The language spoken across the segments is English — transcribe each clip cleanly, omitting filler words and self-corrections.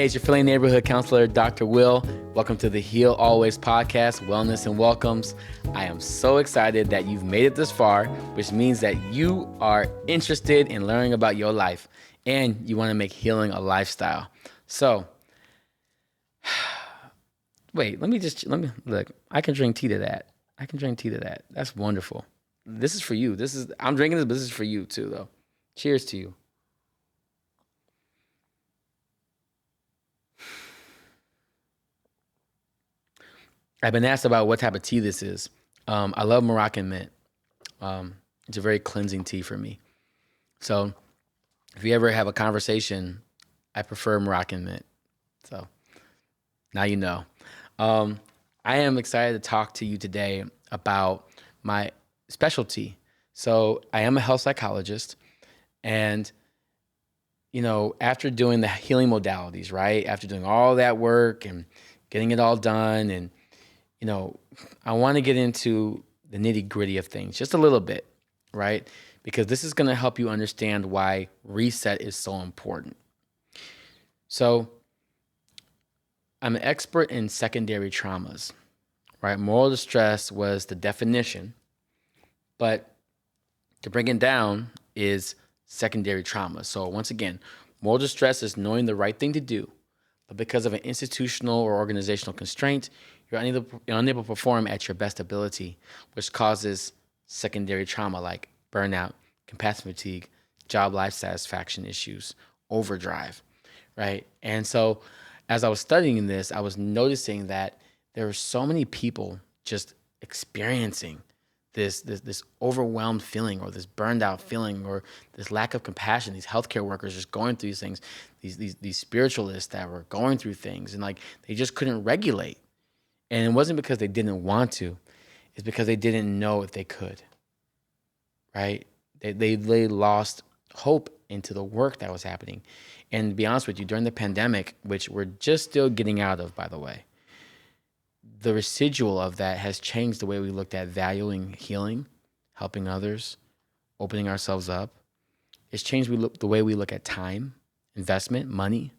Hey, it's your Philly neighborhood counselor, Dr. Will. Welcome to the Heal Always podcast, Wellness and Welcomes. I am so excited that you've made it this far, which means that you are interested in learning about your life and you want to make healing a lifestyle. So, wait, let me look. I can drink tea to that. That's wonderful. This is for you. I'm drinking this, but this is for you too, though. Cheers to you. I've been asked about what type of tea this is. I love Moroccan mint. It's a very cleansing tea for me. So if you ever have a conversation, I prefer Moroccan mint. So now you know. I am excited to talk to you today about my specialty. So I am a health psychologist, and after doing the healing modalities, right? After doing all that work and getting it all done, and I want to get into the nitty-gritty of things just a little bit, right? Because this is going to help you understand why reset is so important. So I'm an expert in secondary traumas, right? Moral distress was the definition, but to bring it down is secondary trauma. So once again, moral distress is knowing the right thing to do, but because of an institutional or organizational constraint, you're unable to perform at your best ability, which causes secondary trauma like burnout, compassion fatigue, job life satisfaction issues, overdrive, right? And so as I was studying this, I was noticing that there were so many people just experiencing this overwhelmed feeling, or this burned out feeling, or this lack of compassion. These healthcare workers just going through these things, these spiritualists that were going through things, and like they just couldn't regulate. And it wasn't because they didn't want to, it's because they didn't know if they could, right? They lost hope into the work that was happening. And to be honest with you, during the pandemic, which we're just still getting out of, by the way, the residual of that has changed the way we looked at valuing healing, helping others, opening ourselves up. It's changed the way we look at time, investment, money.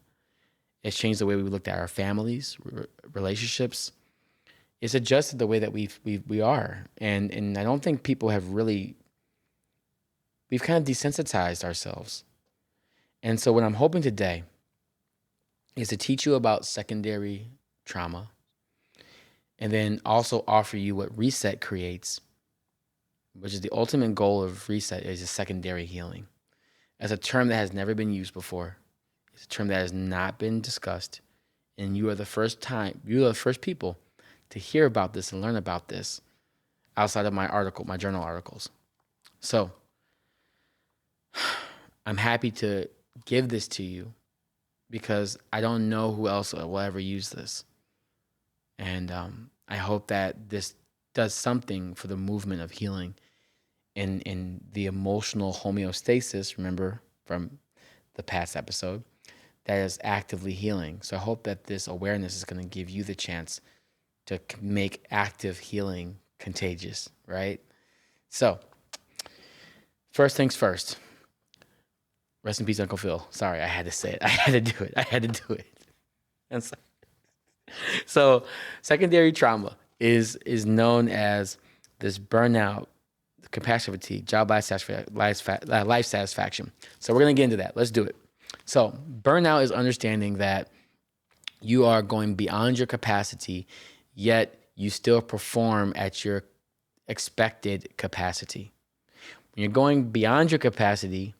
It's changed the way we looked at our families, relationships. It's adjusted the way that we are. And I don't think people have really, we've kind of desensitized ourselves. And so what I'm hoping today is to teach you about secondary trauma, and then also offer you what reset creates, which is the ultimate goal of reset, is a secondary healing. As a term that has never been used before. It's a term that has not been discussed. And you are the first people to hear about this and learn about this outside of my journal articles. So I'm happy to give this to you because I don't know who else will ever use this. And I hope that this does something for the movement of healing in the emotional homeostasis, remember from the past episode, that is actively healing. So I hope that this awareness is going to give you the chance to make active healing contagious, right? So, first things first. Rest in peace, Uncle Phil. Sorry, I had to say it. I had to do it. And so secondary trauma is known as this burnout, compassion fatigue, job life satisfaction. So we're going to get into that. Let's do it. So burnout is understanding that you are going beyond your capacity, yet you still perform at your expected capacity. When you're going beyond your capacity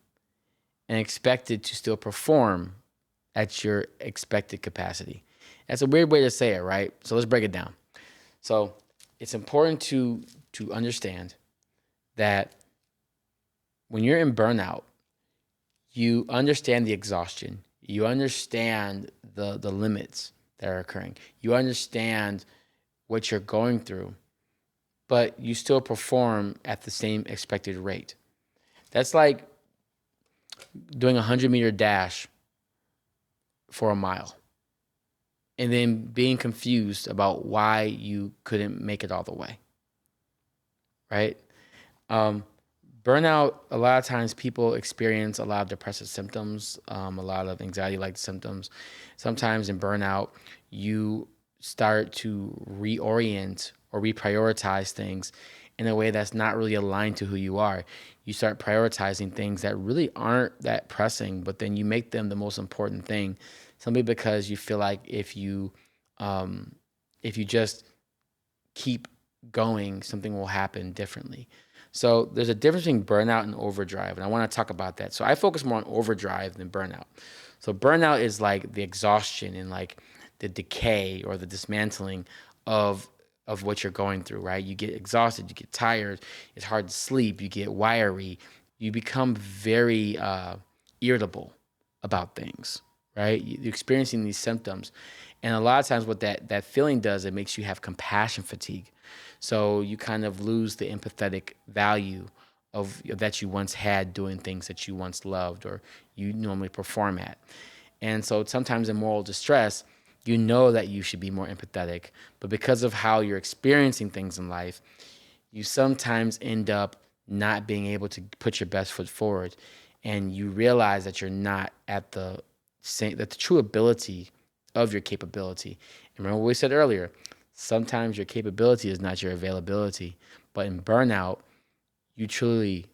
and expected to still perform at your expected capacity. That's a weird way to say it, right? So let's break it down. So it's important to understand that when you're in burnout, you understand the exhaustion. You understand the limits that are occurring. You understand what you're going through, but you still perform at the same expected rate. That's like doing a 100-meter dash for a mile and then being confused about why you couldn't make it all the way, right? Burnout, a lot of times people experience a lot of depressive symptoms, a lot of anxiety-like symptoms. Sometimes in burnout, you start to reorient or reprioritize things in a way that's not really aligned to who you are. You start prioritizing things that really aren't that pressing, but then you make them the most important thing, simply because you feel like um, if you just keep going, something will happen differently. So there's a difference between burnout and overdrive, and I want to talk about that. So I focus more on overdrive than burnout. So burnout is like the exhaustion and like the decay or the dismantling of what you're going through, right? You get exhausted, you get tired, it's hard to sleep, you get wiry, you become very irritable about things, right? You're experiencing these symptoms. And a lot of times what that feeling does, it makes you have compassion fatigue. So you kind of lose the empathetic value of that you once had doing things that you once loved or you normally perform at. And so sometimes in moral distress, you know that you should be more empathetic, but because of how you're experiencing things in life, you sometimes end up not being able to put your best foot forward, and you realize that you're not at the true ability of your capability. And remember what we said earlier, sometimes your capability is not your availability, but in burnout, you truly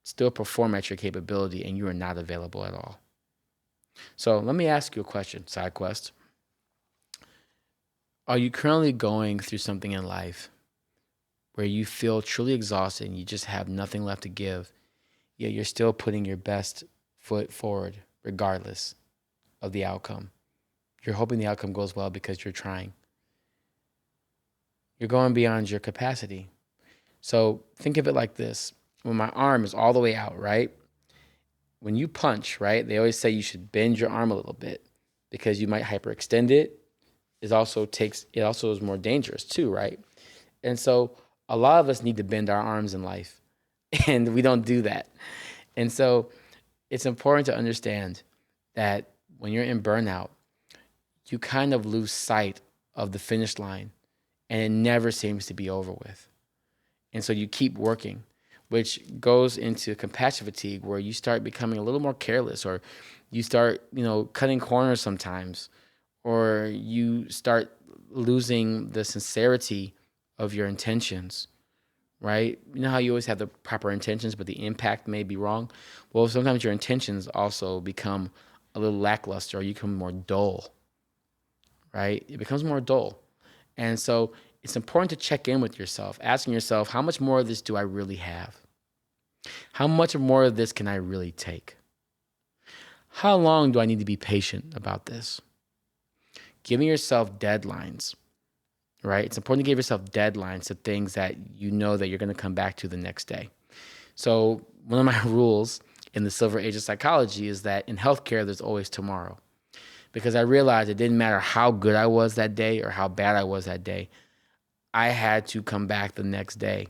still perform at your capability and you are not available at all. So let me ask you a question, side quest. Are you currently going through something in life where you feel truly exhausted and you just have nothing left to give, yet you're still putting your best foot forward regardless of the outcome? You're hoping the outcome goes well because you're trying. You're going beyond your capacity. So think of it like this. When my arm is all the way out, right? When you punch, right, they always say you should bend your arm a little bit because you might hyperextend it. It also is more dangerous too, right? And so a lot of us need to bend our arms in life, and we don't do that. And so it's important to understand that when you're in burnout, you kind of lose sight of the finish line and it never seems to be over with. And so you keep working, which goes into compassion fatigue, where you start becoming a little more careless, or you start, cutting corners sometimes, or you start losing the sincerity of your intentions, right? You know how you always have the proper intentions, but the impact may be wrong? Well, sometimes your intentions also become a little lackluster, or you become more dull, right? It becomes more dull. And so it's important to check in with yourself, asking yourself, how much more of this do I really have? How much more of this can I really take? How long do I need to be patient about this? Giving yourself deadlines, right? It's important to give yourself deadlines to things that you know that you're going to come back to the next day. So one of my rules in the silver age of psychology is that in healthcare, there's always tomorrow. Because I realized it didn't matter how good I was that day or how bad I was that day. I had to come back the next day.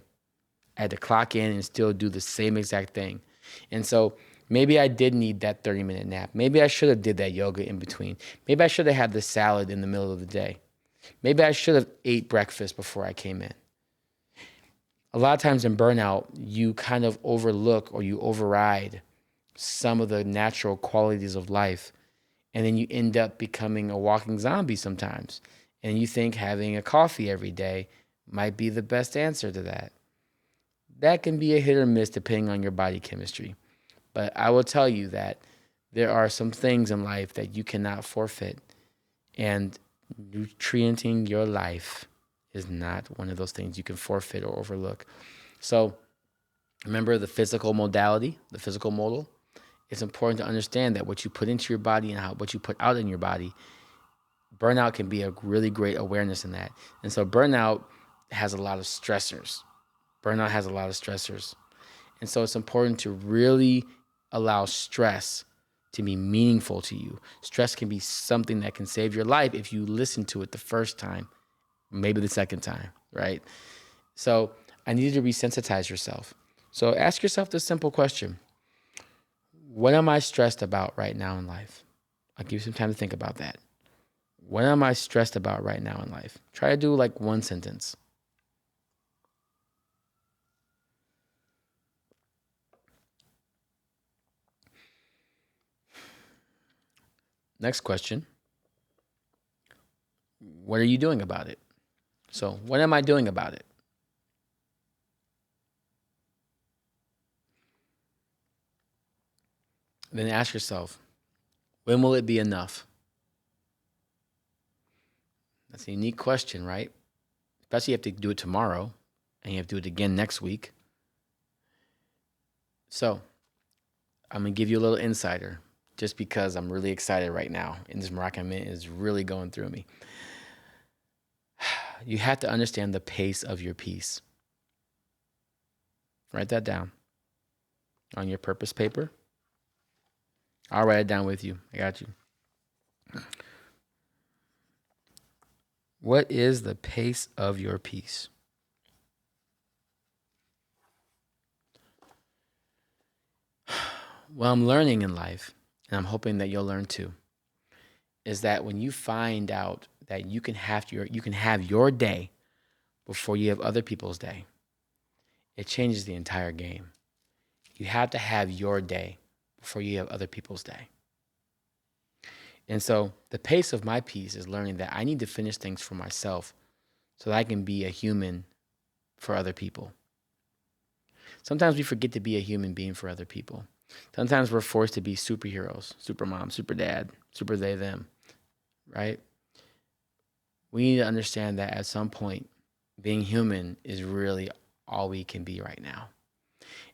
I had to clock in and still do the same exact thing. And so maybe I did need that 30-minute nap. Maybe I should have did that yoga in between. Maybe I should have had the salad in the middle of the day. Maybe I should have ate breakfast before I came in. A lot of times in burnout, you kind of overlook or you override some of the natural qualities of life. And then you end up becoming a walking zombie sometimes. And you think having a coffee every day might be the best answer to that. That can be a hit or miss depending on your body chemistry. But I will tell you that there are some things in life that you cannot forfeit. And nutrienting your life is not one of those things you can forfeit or overlook. So remember the physical modality, the physical modal. It's important to understand that what you put into your body and what you put out in your body, burnout can be a really great awareness in that. And so burnout has a lot of stressors. Burnout has a lot of stressors. And so it's important to really allow stress to be meaningful to you. Stress can be something that can save your life if you listen to it the first time, maybe the second time, right? So I need you to resensitize yourself. So ask yourself this simple question. What am I stressed about right now in life? I'll give you some time to think about that. What am I stressed about right now in life? Try to do like one sentence. Next question. What are you doing about it? So, what am I doing about it? Then ask yourself, when will it be enough? That's a unique question, right? Especially if you have to do it tomorrow and you have to do it again next week. So, I'm going to give you a little insider just because I'm really excited right now and this Moroccan mint is really going through me. You have to understand the pace of your peace. Write that down on your purpose paper. I'll write it down with you. I got you. What is the pace of your peace? What I'm learning in life, and I'm hoping that you'll learn too, is that when you find out that you can have your day before you have other people's day, it changes the entire game. You have to have your day before you have other people's day. And so the pace of my peace is learning that I need to finish things for myself so that I can be a human for other people. Sometimes we forget to be a human being for other people. Sometimes we're forced to be superheroes, super mom, super dad, super they, them, right? We need to understand that at some point, being human is really all we can be right now.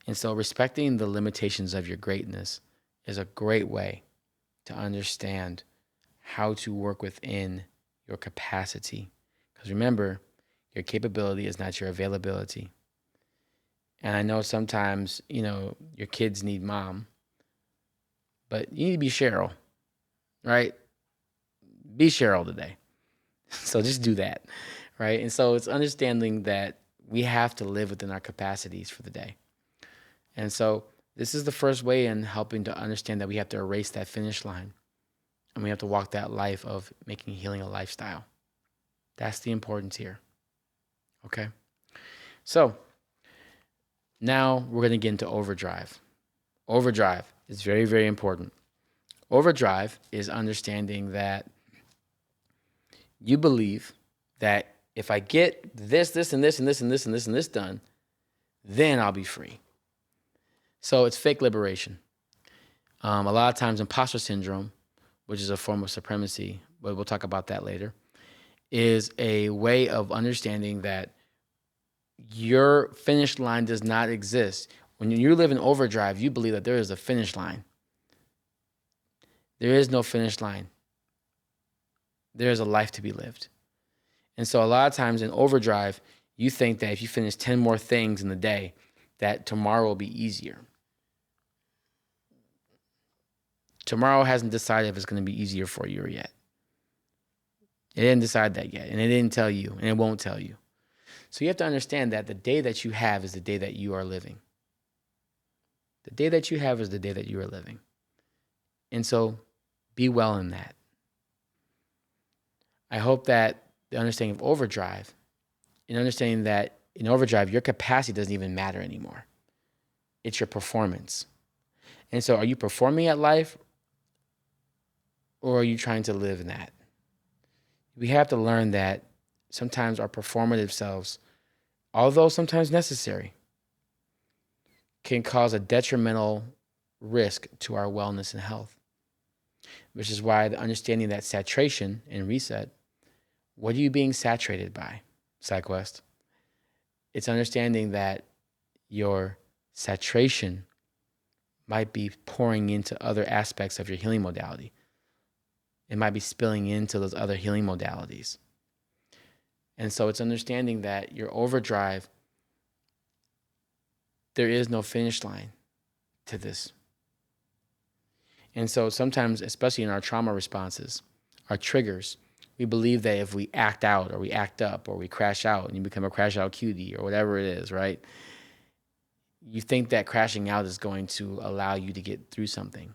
And so respecting the limitations of your greatness is a great way to understand how to work within your capacity. Because remember, your capability is not your availability. And I know sometimes, your kids need mom, but you need to be Cheryl, right? Be Cheryl today. So just do that, right? And so it's understanding that we have to live within our capacities for the day. And so this is the first way in helping to understand that we have to erase that finish line. And we have to walk that life of making healing a lifestyle. That's the importance here. Okay? So now we're going to get into overdrive. Overdrive is very, very important. Overdrive is understanding that you believe that if I get this, this, and this, and this, and this, and this, and this done, then I'll be free. So it's fake liberation. A lot of times imposter syndrome, which is a form of supremacy, but we'll talk about that later, is a way of understanding that your finish line does not exist. When you live in overdrive, you believe that there is a finish line. There is no finish line. There is a life to be lived. And so a lot of times in overdrive, you think that if you finish 10 more things in the day, that tomorrow will be easier. Tomorrow hasn't decided if it's going to be easier for you yet. It didn't decide that yet, and it didn't tell you, and it won't tell you. So you have to understand that the day that you have is the day that you are living. The day that you have is the day that you are living. And so be well in that. I hope that the understanding of overdrive, and understanding that in overdrive, your capacity doesn't even matter anymore. It's your performance. And so are you performing at life, or are you trying to live in that? We have to learn that sometimes our performative selves, although sometimes necessary, can cause a detrimental risk to our wellness and health. Which is why the understanding that saturation and reset, what are you being saturated by, SideQuest? It's understanding that your saturation might be pouring into other aspects of your healing modality. It might be spilling into those other healing modalities. And so it's understanding that your overdrive, there is no finish line to this. And so sometimes, especially in our trauma responses, our triggers, we believe that if we act out or we act up or we crash out and you become a crash out cutie or whatever it is, right? You think that crashing out is going to allow you to get through something.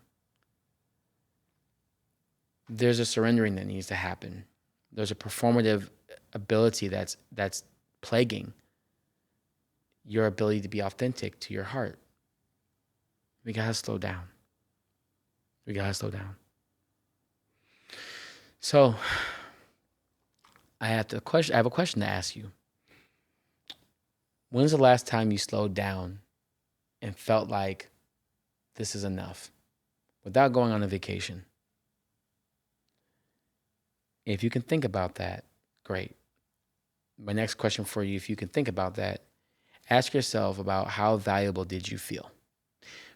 There's a surrendering that needs to happen. There's a performative ability that's plaguing your ability to be authentic to your heart. We gotta slow down. So I have a question to ask you. When's the last time you slowed down and felt like this is enough without going on a vacation? If you can think about that, great. My next question for you, if you can think about that, ask yourself about how valuable did you feel?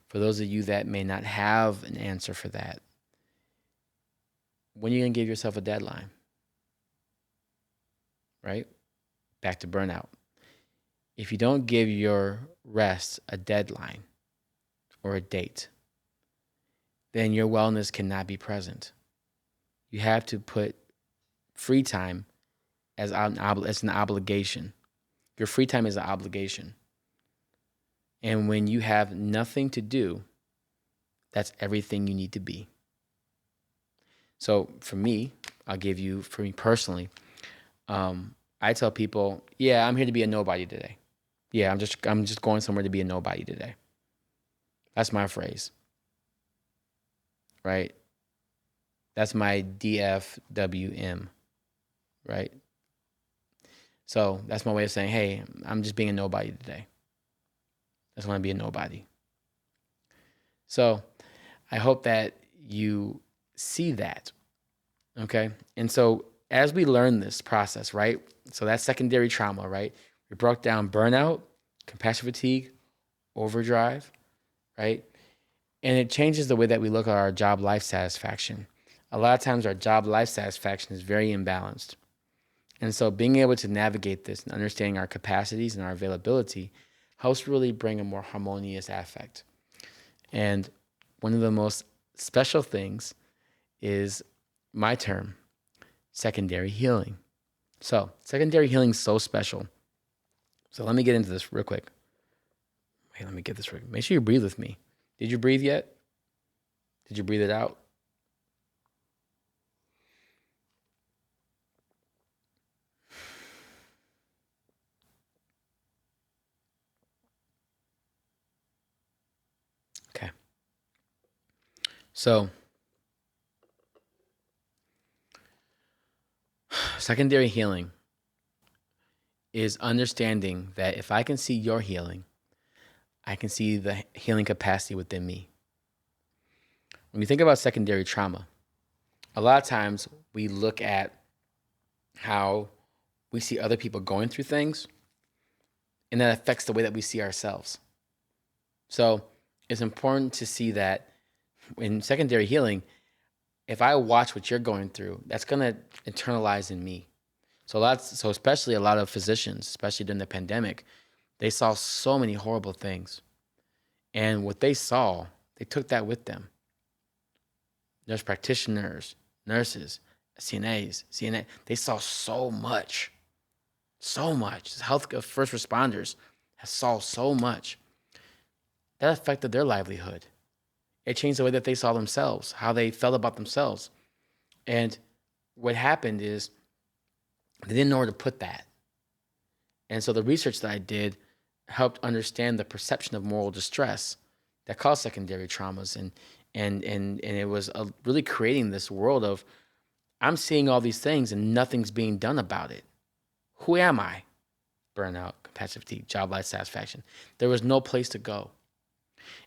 For those of you that may not have an answer for that, when are you going to give yourself a deadline? Right? Back to burnout. If you don't give your rest a deadline or a date, then your wellness cannot be present. You have to put free time as an obligation. Your free time is an obligation. And when you have nothing to do, that's everything you need to be. So for me personally, I tell people, yeah, I'm here to be a nobody today. Yeah, I'm just going somewhere to be a nobody today. That's my phrase. Right? That's my DFWM. Right? So that's my way of saying, hey, I'm just being a nobody today. I just want to be a nobody. So I hope that you see that. Okay? And so as we learn this process, right? So that's secondary trauma, right? We broke down burnout, compassion fatigue, overdrive, right? And it changes the way that we look at our job life satisfaction. A lot of times our job life satisfaction is very imbalanced. And so being able to navigate this and understanding our capacities and our availability helps really bring a more harmonious affect. And one of the most special things is my term, secondary healing. So secondary healing is so special. So let me get into this real quick. Wait, let me get this real quick. Make sure you breathe with me. Did you breathe yet? Did you breathe it out? Okay. So secondary healing is understanding that if I can see your healing, I can see the healing capacity within me. When you think about secondary trauma, a lot of times we look at how we see other people going through things, and that affects the way that we see ourselves. So it's important to see that in secondary healing, if I watch what you're going through, that's going to internalize in me. So especially a lot of physicians, especially during the pandemic, they saw so many horrible things. And what they saw, they took that with them. Nurse practitioners, nurses, CNA, they saw so much. Health first responders saw so much. That affected their livelihood. It changed the way that they saw themselves, how they felt about themselves. And what happened is they didn't know where to put that. And so the research that I did helped understand the perception of moral distress that caused secondary traumas. And it was really creating this world of, I'm seeing all these things and nothing's being done about it. Who am I? Burnout, compassion fatigue, job life satisfaction. There was no place to go.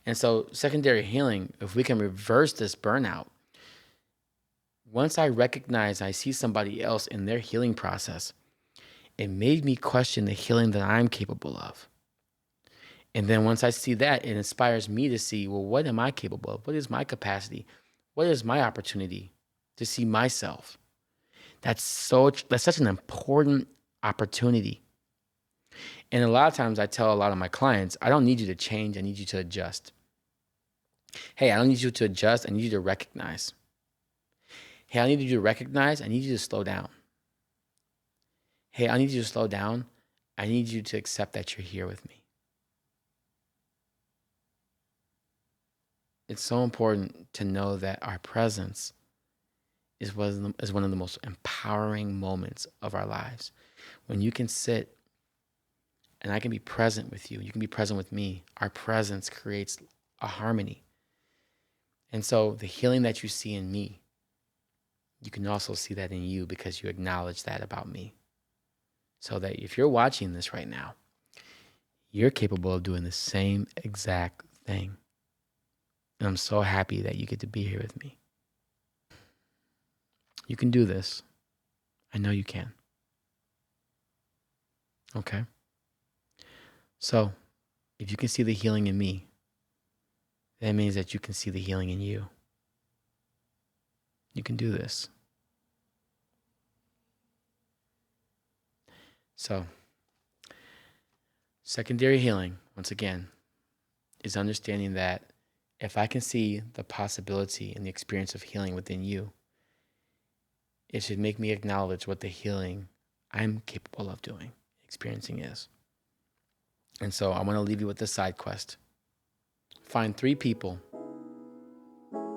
And so secondary healing, if we can reverse this burnout, once I recognize I see somebody else in their healing process, it made me question the healing that I'm capable of. And then once I see that, it inspires me to see, well, what am I capable of? What is my capacity? What is my opportunity to see myself? That's such an important opportunity. And a lot of times I tell a lot of my clients, I don't need you to change. I need you to adjust. Hey, I don't need you to adjust. I need you to recognize. Hey, I need you to recognize. I need you to slow down. Hey, I need you to slow down. I need you to accept that you're here with me. It's so important to know that our presence is one of the most empowering moments of our lives. When you can sit and I can be present with you, you can be present with me, our presence creates a harmony. And so the healing that you see in me you can also see that in you because you acknowledge that about me. So that if you're watching this right now, you're capable of doing the same exact thing. And I'm so happy that you get to be here with me. You can do this. I know you can. Okay? So, if you can see the healing in me, that means that you can see the healing in you. You can do this. So, secondary healing, once again, is understanding that if I can see the possibility and the experience of healing within you, it should make me acknowledge what the healing I'm capable of doing, experiencing is. And so I want to leave you with this side quest. Find 3 people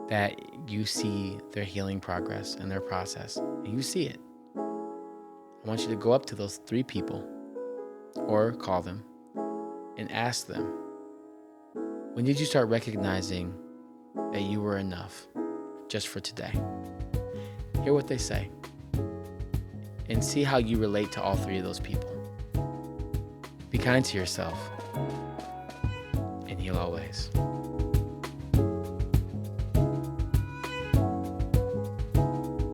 that you see their healing progress and their process, and you see it. I want you to go up to those 3 people or call them and ask them, when did you start recognizing that you were enough just for today? Hear what they say and see how you relate to all 3 of those people. Be kind to yourself and heal always.